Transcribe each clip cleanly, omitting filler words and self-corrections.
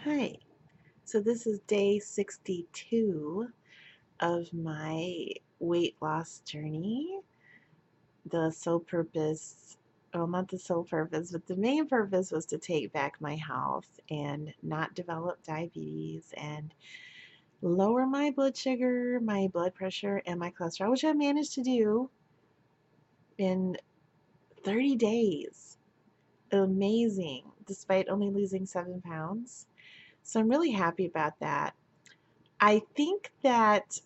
Hi, so this is day 62 of my weight loss journey. The sole purpose, well, not the sole purpose, but the main purpose was to take back my health and not develop diabetes and lower my blood sugar, my blood pressure, and my cholesterol, which I managed to do in 30 days. Amazing, despite only losing 7 pounds. So I'm really happy about that. I think that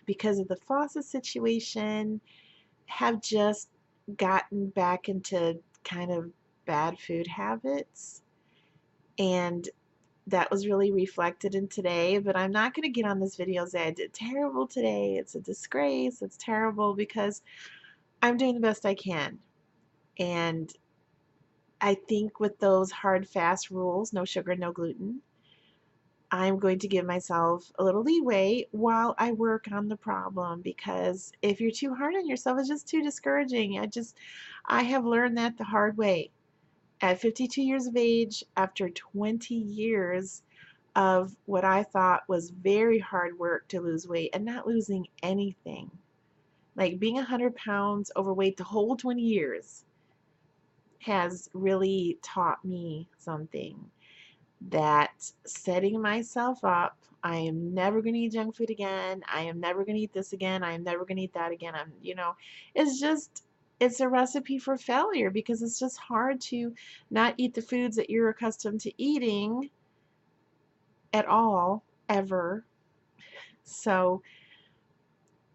because of the faucet situation, have just gotten back into kind of bad food habits. And that was really reflected in today. But I'm not going to get on this video and say I did terrible today. It's a disgrace. It's terrible because I'm doing the best I can. And I think with those hard, fast rules, no sugar, no gluten, I'm going to give myself a little leeway while I work on the problem, because if you're too hard on yourself, it's just too discouraging. I have learned that the hard way. At 52 years of age, after 20 years of what I thought was very hard work to lose weight and not losing anything, like being 100 pounds overweight the whole 20 years, has really taught me something. That setting myself up, I am never going to eat junk food again. I am never going to eat this again. I am never going to eat that again. It's just, it's a recipe for failure because it's just hard to not eat the foods that you're accustomed to eating at all, ever. So,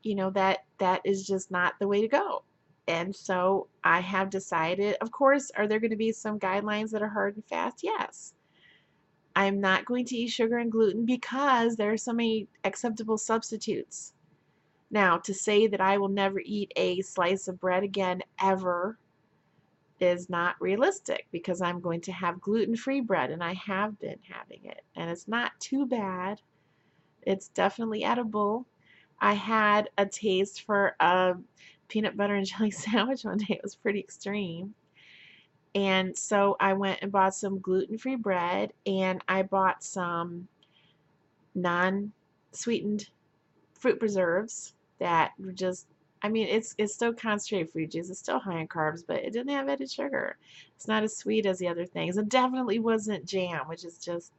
that is just not the way to go. And so I have decided, of course, are there going to be some guidelines that are hard and fast? Yes. I'm not going to eat sugar and gluten because there are so many acceptable substitutes. Now, to say that I will never eat a slice of bread again ever is not realistic because I'm going to have gluten-free bread, and I have been having it, and it's not too bad. It's definitely edible. I had a taste for a peanut butter and jelly sandwich one day. It was pretty extreme. And so I went and bought some gluten-free bread, and I bought some non-sweetened fruit preserves that were just, I mean, it's still concentrated fruit juice. It's still high in carbs, but it didn't have added sugar. It's not as sweet as the other things. It definitely wasn't jam, which is just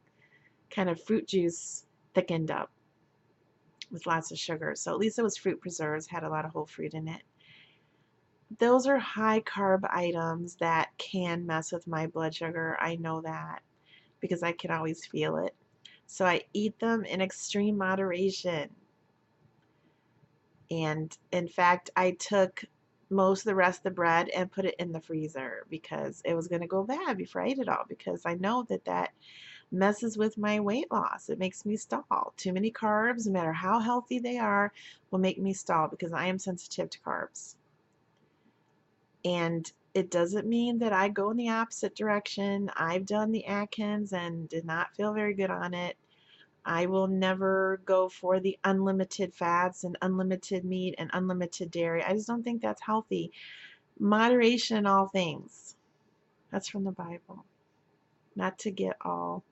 kind of fruit juice thickened up with lots of sugar. So at least it was fruit preserves, had a lot of whole fruit in it. Those are high carb items that can mess with my blood sugar. I know that because I can always feel it. So I eat them in extreme moderation. And in fact, I took most of the rest of the bread and put it in the freezer because it was going to go bad before I ate it all, because I know that messes with my weight loss. It makes me stall. Too many carbs, no matter how healthy they are, will make me stall because I am sensitive to carbs. And it doesn't mean that I go in the opposite direction. I've done the Atkins and did not feel very good on it. I will never go for the unlimited fats and unlimited meat and unlimited dairy. I just don't think that's healthy. Moderation in all things. That's from the Bible. Not to get all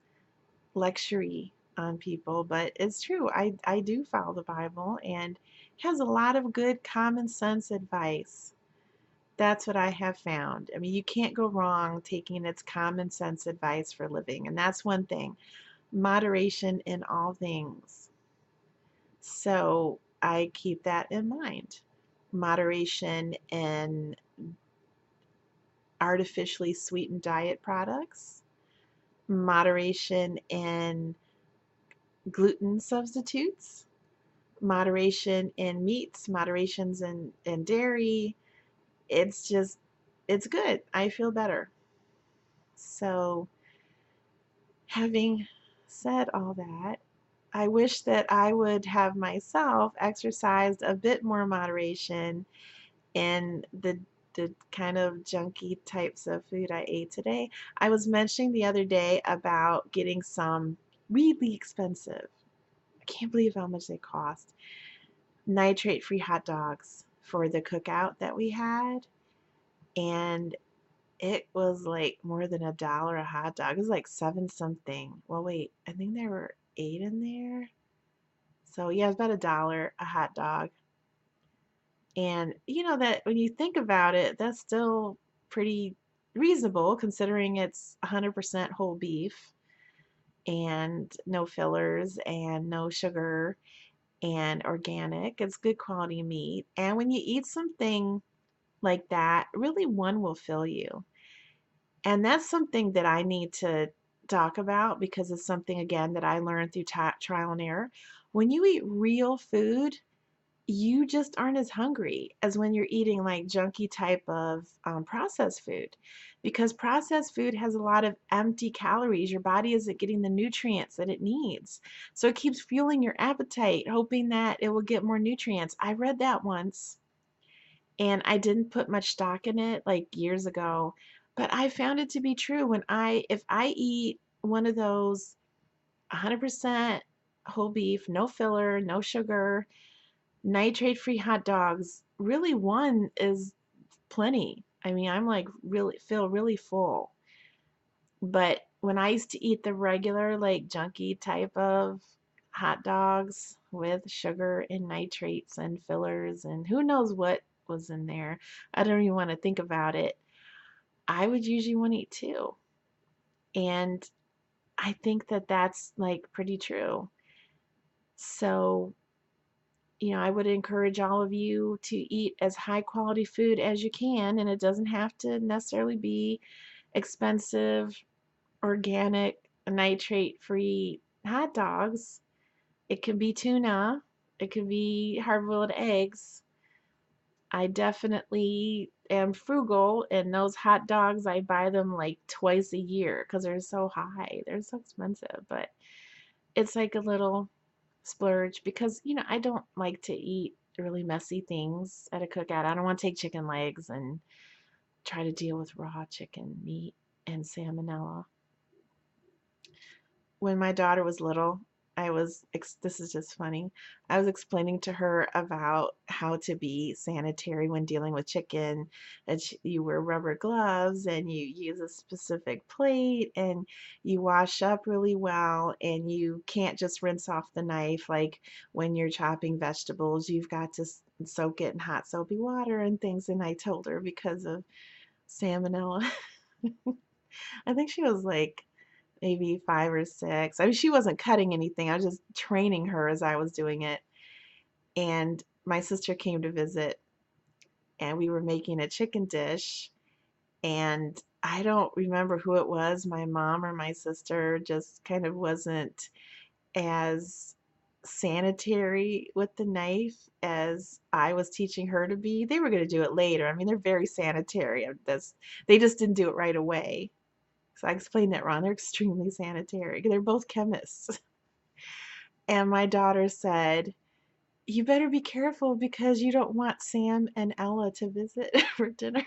lectury on people, but it's true. I do follow the Bible, and it has a lot of good common sense advice. That's what I have found. I mean, you can't go wrong taking its common sense advice for living, and that's one thing. Moderation in all things. So I keep that in mind. Moderation in artificially sweetened diet products, moderation in gluten substitutes, moderation in meats, moderations in dairy. It's just, it's good. I feel better. So, having said all that, I wish that I would have myself exercised a bit more moderation in the kind of junky types of food I ate today. I was mentioning the other day about getting some really expensive, I can't believe how much they cost, nitrate-free hot dogs for the cookout that we had. And it was like more than $1 a hot dog. It was like seven something. Well, wait, I think there were eight in there. So yeah, it's about $1 a hot dog. And you know that when you think about it, that's still pretty reasonable considering it's 100% whole beef and no fillers and no sugar and organic. It's good quality meat. And when you eat something like that, really one will fill you. And that's something that I need to talk about because it's something, again, that I learned through trial and error. When you eat real food, you just aren't as hungry as when you're eating like junky type of processed food because processed food has a lot of empty calories. Your body isn't getting the nutrients that it needs. So it keeps fueling your appetite, hoping that it will get more nutrients. I read that once and I didn't put much stock in it like years ago, but I found it to be true. If I eat one of those 100% whole beef, no filler, no sugar, nitrate-free hot dogs, really one is plenty. I mean, I'm like really feel really full. But when I used to eat the regular like junky type of hot dogs with sugar and nitrates and fillers and who knows what was in there, I don't even want to think about it. I would usually want to eat two. And I think that that's like pretty true. So I would encourage all of you to eat as high quality food as you can, and it doesn't have to necessarily be expensive, organic, nitrate free hot dogs. It could be tuna, it could be hard boiled eggs. I definitely am frugal, and those hot dogs, I buy them like twice a year because they're so high. They're so expensive, but it's like a little splurge because I don't like to eat really messy things at a cookout. I don't want to take chicken legs and try to deal with raw chicken meat and salmonella. When my daughter was little, this is just funny. I was explaining to her about how to be sanitary when dealing with chicken, that you wear rubber gloves and you use a specific plate and you wash up really well and you can't just rinse off the knife like when you're chopping vegetables. You've got to soak it in hot soapy water and things. And I told her because of salmonella. I think she was like maybe 5 or 6. I mean, she wasn't cutting anything. I was just training her as I was doing it. And my sister came to visit, and we were making a chicken dish. And I don't remember who it was, my mom or my sister, just kind of wasn't as sanitary with the knife as I was teaching her to be. They were going to do it later. I mean, they're very sanitary. They just didn't do it right away. So I explained that wrong. They're extremely sanitary. They're both chemists. And my daughter said, "You better be careful because you don't want Sam and Ella to visit for dinner."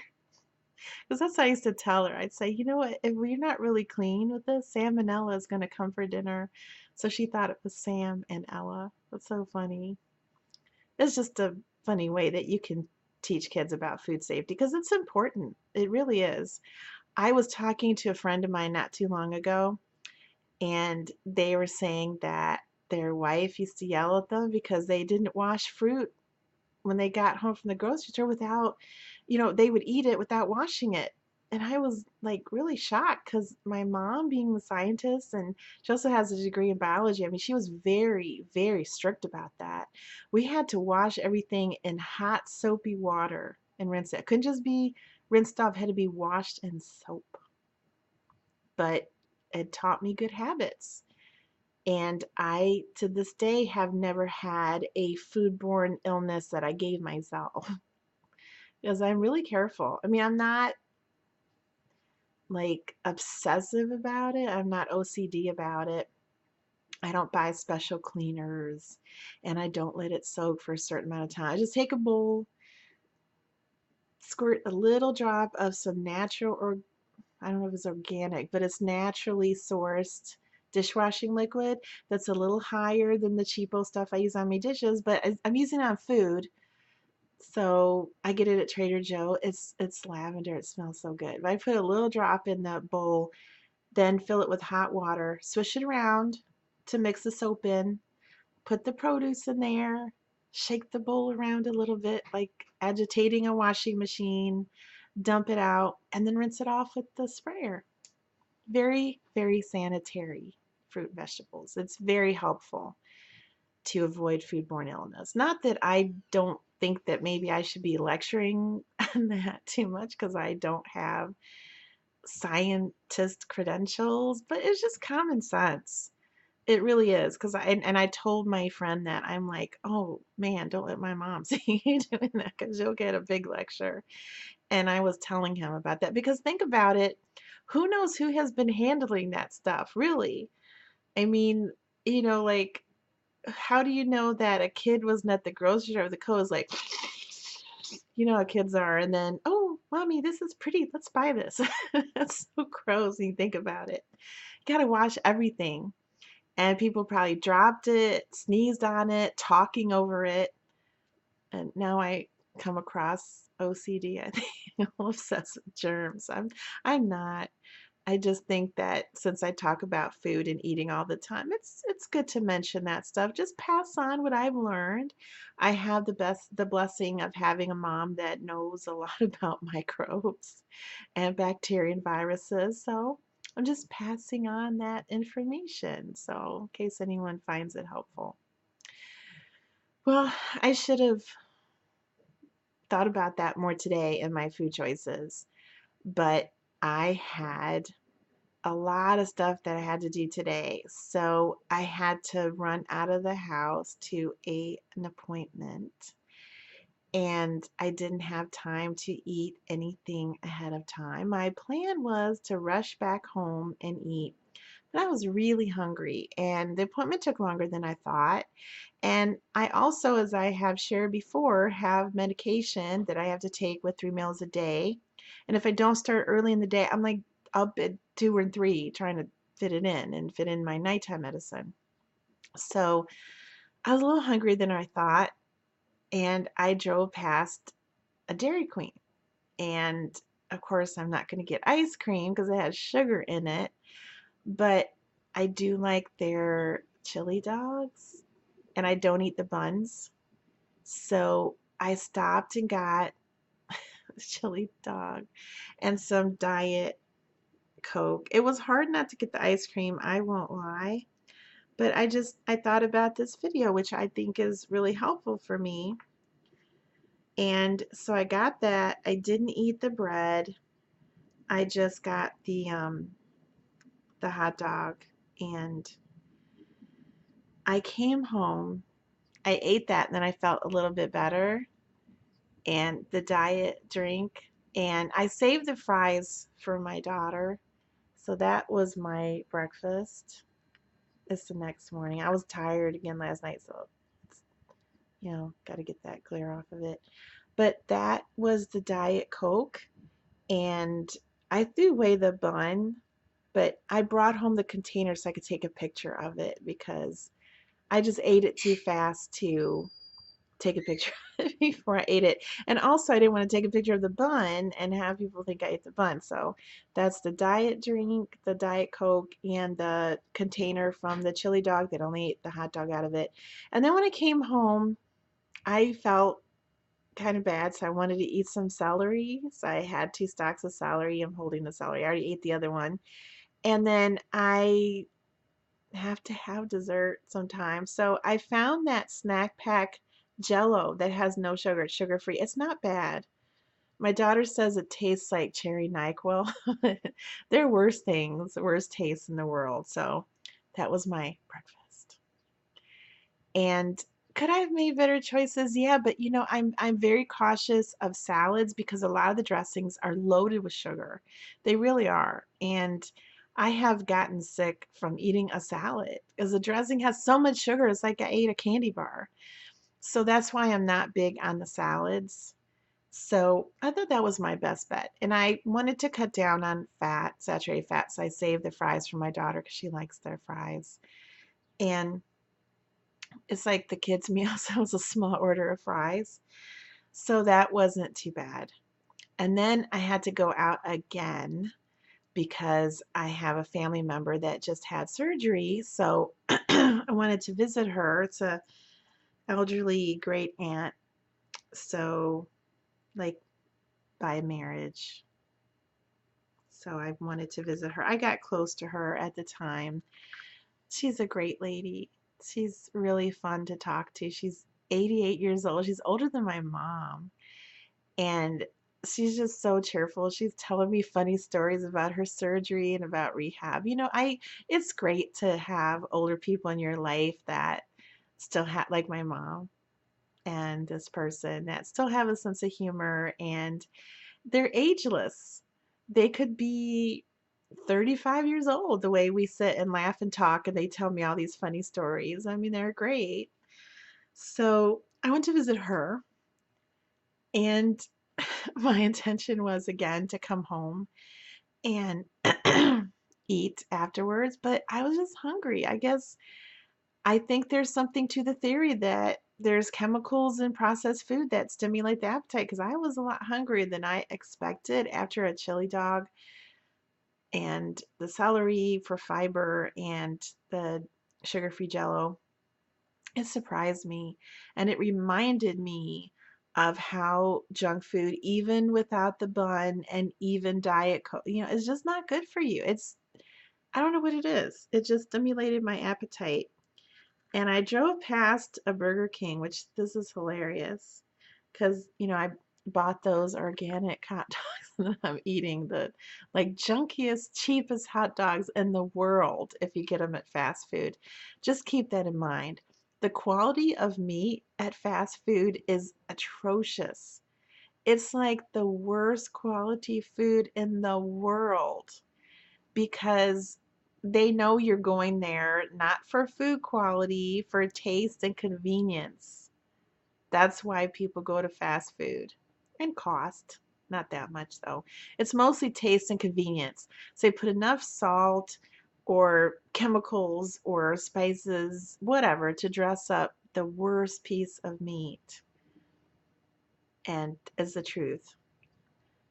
Because that's what I used to tell her. I'd say, "You know what? If we're not really clean with this, Sam and Ella is going to come for dinner." So she thought it was Sam and Ella. That's so funny. It's just a funny way that you can teach kids about food safety because it's important. It really is. I was talking to a friend of mine not too long ago, and they were saying that their wife used to yell at them because they didn't wash fruit when they got home from the grocery store without, they would eat it without washing it. And I was like really shocked because my mom, being the scientist, and she also has a degree in biology, I mean, she was very, very strict about that. We had to wash everything in hot, soapy water and rinse it. It couldn't just be rinsed off, it had to be washed in soap. But it taught me good habits. And I, to this day, have never had a foodborne illness that I gave myself because I'm really careful. I mean, I'm not like obsessive about it, I'm not OCD about it. I don't buy special cleaners and I don't let it soak for a certain amount of time. I just take a bowl, squirt a little drop of some natural, or I don't know if it's organic, but it's naturally sourced dishwashing liquid that's a little higher than the cheapo stuff I use on my dishes, but I'm using it on food. So I get it at Trader Joe. It's lavender. It smells so good. But I put a little drop in the bowl, then fill it with hot water, swish it around to mix the soap in, put the produce in there, shake the bowl around a little bit, like agitating a washing machine, dump it out, and then rinse it off with the sprayer. Very, very sanitary fruit and vegetables. It's very helpful to avoid foodborne illness. Not that I don't think that maybe I should be lecturing on that too much because I don't have scientist credentials, but it's just common sense. It really is because I told my friend that I'm like, oh man, don't let my mom see you doing that because you'll get a big lecture. And I was telling him about that because think about it, who knows who has been handling that stuff, really? I mean, like how do you know that a kid wasn't at the grocery store? The code is like, how kids are, and then, oh, mommy, this is pretty. Let's buy this. That's so gross when you think about it. You gotta wash everything. And people probably dropped it, sneezed on it, talking over it. And now I come across OCD, I think, obsessed with germs. I'm not. I just think that since I talk about food and eating all the time, it's good to mention that stuff. Just pass on what I've learned. I have the blessing of having a mom that knows a lot about microbes and bacteria and viruses. So I'm just passing on that information. So in case anyone finds it helpful. Well, I should have thought about that more today in my food choices, but I had a lot of stuff that I had to do today. So I had to run out of the house to an appointment, and I didn't have time to eat anything ahead of time. My plan was to rush back home and eat, but I was really hungry, and the appointment took longer than I thought. And I also, as I have shared before, have medication that I have to take with 3 meals a day. And if I don't start early in the day, I'm like up at 2 or 3 trying to fit it in and fit in my nighttime medicine. So I was a little hungrier than I thought, and I drove past a Dairy Queen. And of course, I'm not going to get ice cream because it has sugar in it, but I do like their chili dogs, and I don't eat the buns. So I stopped and got a chili dog and some Diet Coke. It was hard not to get the ice cream, I won't lie. But I thought about this video, which I think is really helpful for me. And so I got that. I didn't eat the bread. I just got the hot dog, and I came home. I ate that and then I felt a little bit better, and the diet drink, and I saved the fries for my daughter. So that was my breakfast. It's the next morning. I was tired again last night, so it's, got to get that clear off of it. But that was the Diet Coke, and I threw away the bun, but I brought home the container so I could take a picture of it because I just ate it too fast to take a picture before I ate it. And also, I didn't want to take a picture of the bun and have people think I ate the bun. So that's the diet drink, the Diet Coke, and the container from the chili dog that only ate the hot dog out of it. And then when I came home, I felt kind of bad, so I wanted to eat some celery. So I had 2 stalks of celery. I'm holding the celery. I already ate the other one. And then I have to have dessert sometimes. So I found that snack pack Jello that has no sugar. It's sugar free. It's not bad. My daughter says it tastes like cherry NyQuil. There are worse things, worse tastes in the world. So that was my breakfast. And could I have made better choices? Yeah, but I'm very cautious of salads because a lot of the dressings are loaded with sugar. They really are. And I have gotten sick from eating a salad because the dressing has so much sugar. It's like I ate a candy bar. So that's why I'm not big on the salads. So I thought that was my best bet. And I wanted to cut down on fat, saturated fat. So I saved the fries for my daughter because she likes their fries. And it's like the kids' meal, so it was a small order of fries. So that wasn't too bad. And then I had to go out again because I have a family member that just had surgery. So I wanted to visit her. It's a elderly great aunt. So like by marriage. So I wanted to visit her. I got close to her at the time. She's a great lady. She's really fun to talk to. She's 88 years old. She's older than my mom. And she's just so cheerful. She's telling me funny stories about her surgery and about rehab. It's great to have older people in your life that still have, like my mom and this person, that still have a sense of humor, and they're ageless. They could be 35 years old the way we sit and laugh and talk, and they tell me all these funny stories. I mean, they're great. So I went to visit her, and my intention was again to come home and eat afterwards, but I was just hungry. I think there's something to the theory that there's chemicals in processed food that stimulate the appetite, because I was a lot hungrier than I expected after a chili dog and the celery for fiber and the sugar-free jello. It surprised me, and it reminded me of how junk food, even without the bun and even diet coke, is just not good for you. I don't know what it is. It just stimulated my appetite. And I drove past a Burger King, which this is hilarious because, I bought those organic hot dogs and I'm eating the like junkiest, cheapest hot dogs in the world if you get them at fast food. Just keep that in mind. The quality of meat at fast food is atrocious. It's like the worst quality food in the world because they know you're going there not for food quality, for taste and convenience. That's why people go to fast food. And cost. Not that much though. It's mostly taste and convenience. So they put enough salt or chemicals or spices, whatever, to dress up the worst piece of meat. And is the truth.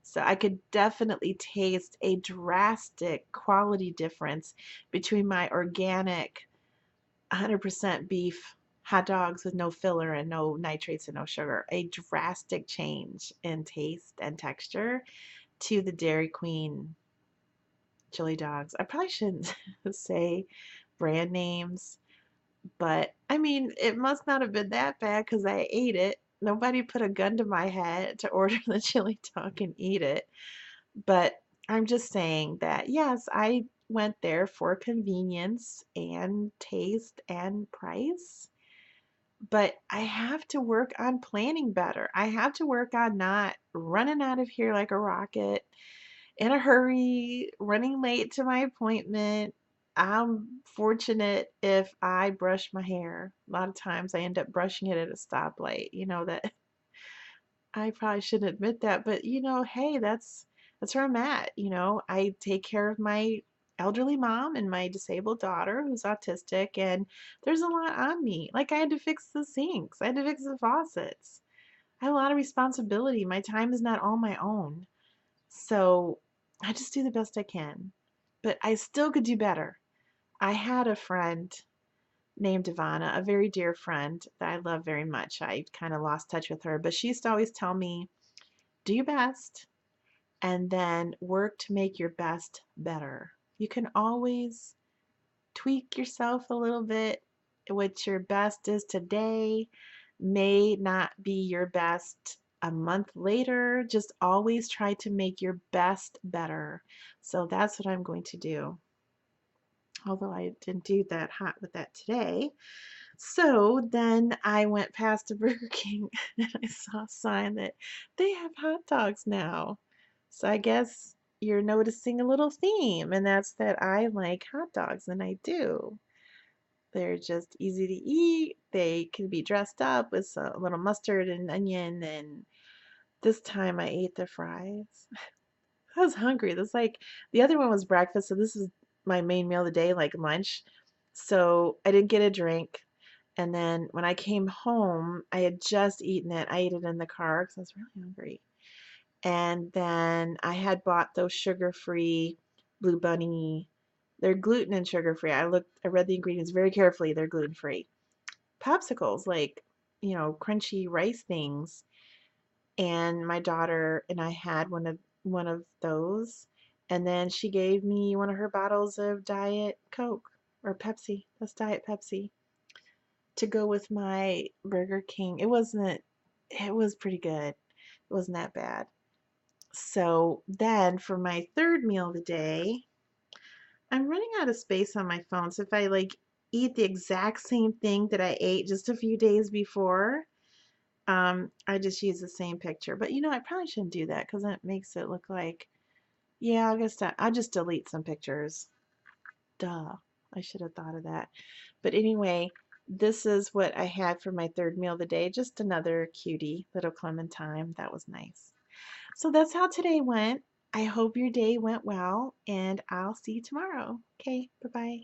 So I could definitely taste a drastic quality difference between my organic 100% beef hot dogs with no filler and no nitrates and no sugar. A drastic change in taste and texture to the Dairy Queen chili dogs. I probably shouldn't say brand names, but I mean, it must not have been that bad because I ate it. Nobody put a gun to my head to order the chili dog and eat it. But I'm just saying that, yes, I went there for convenience and taste and price, but I have to work on planning better. I have to work on not running out of here like a rocket in a hurry, running late to my appointment. I'm fortunate if I brush my hair. A lot of times I end up brushing it at a stoplight. That I probably shouldn't admit that, but hey, that's where I'm at. I take care of my elderly mom and my disabled daughter who's autistic, and there's a lot on me. Like I had to fix the sinks, I had to fix the faucets. I have a lot of responsibility. My time is not all my own. So I just do the best I can. But I still could do better. I had a friend named Ivana, a very dear friend that I love very much. I kind of lost touch with her, but she used to always tell me, do your best and then work to make your best better. You can always tweak yourself a little bit. What your best is today may not be your best a month later. Just always try to make your best better. So that's what I'm going to do. Although I didn't do that hot with that today. So then I went past a Burger King and I saw a sign that they have hot dogs now. So I guess you're noticing a little theme, and that's that I like hot dogs, and I do. They're just easy to eat. They can be dressed up with a little mustard and onion, and this time I ate the fries. I was hungry. This like the other one was breakfast, so this is my main meal of the day, like lunch. So I didn't get a drink. And then when I came home, I had just eaten it. I ate it in the car because I was really hungry. And then I had bought those sugar-free Blue Bunny. They're gluten and sugar-free. I read the ingredients very carefully. They're gluten-free. Popsicles, like, crunchy rice things. And my daughter and I had one of those. And then she gave me one of her bottles of Diet Coke or Pepsi. That's Diet Pepsi to go with my Burger King. It was pretty good. It wasn't that bad. So then for my third meal of the day, I'm running out of space on my phone. So if I like eat the exact same thing that I ate just a few days before, I just use the same picture. But I probably shouldn't do that because it makes it look like, yeah, I'll just delete some pictures. Duh. I should have thought of that. But anyway, this is what I had for my third meal of the day. Just another cutie little clementine. That was nice. So that's how today went. I hope your day went well, and I'll see you tomorrow. Okay, bye bye.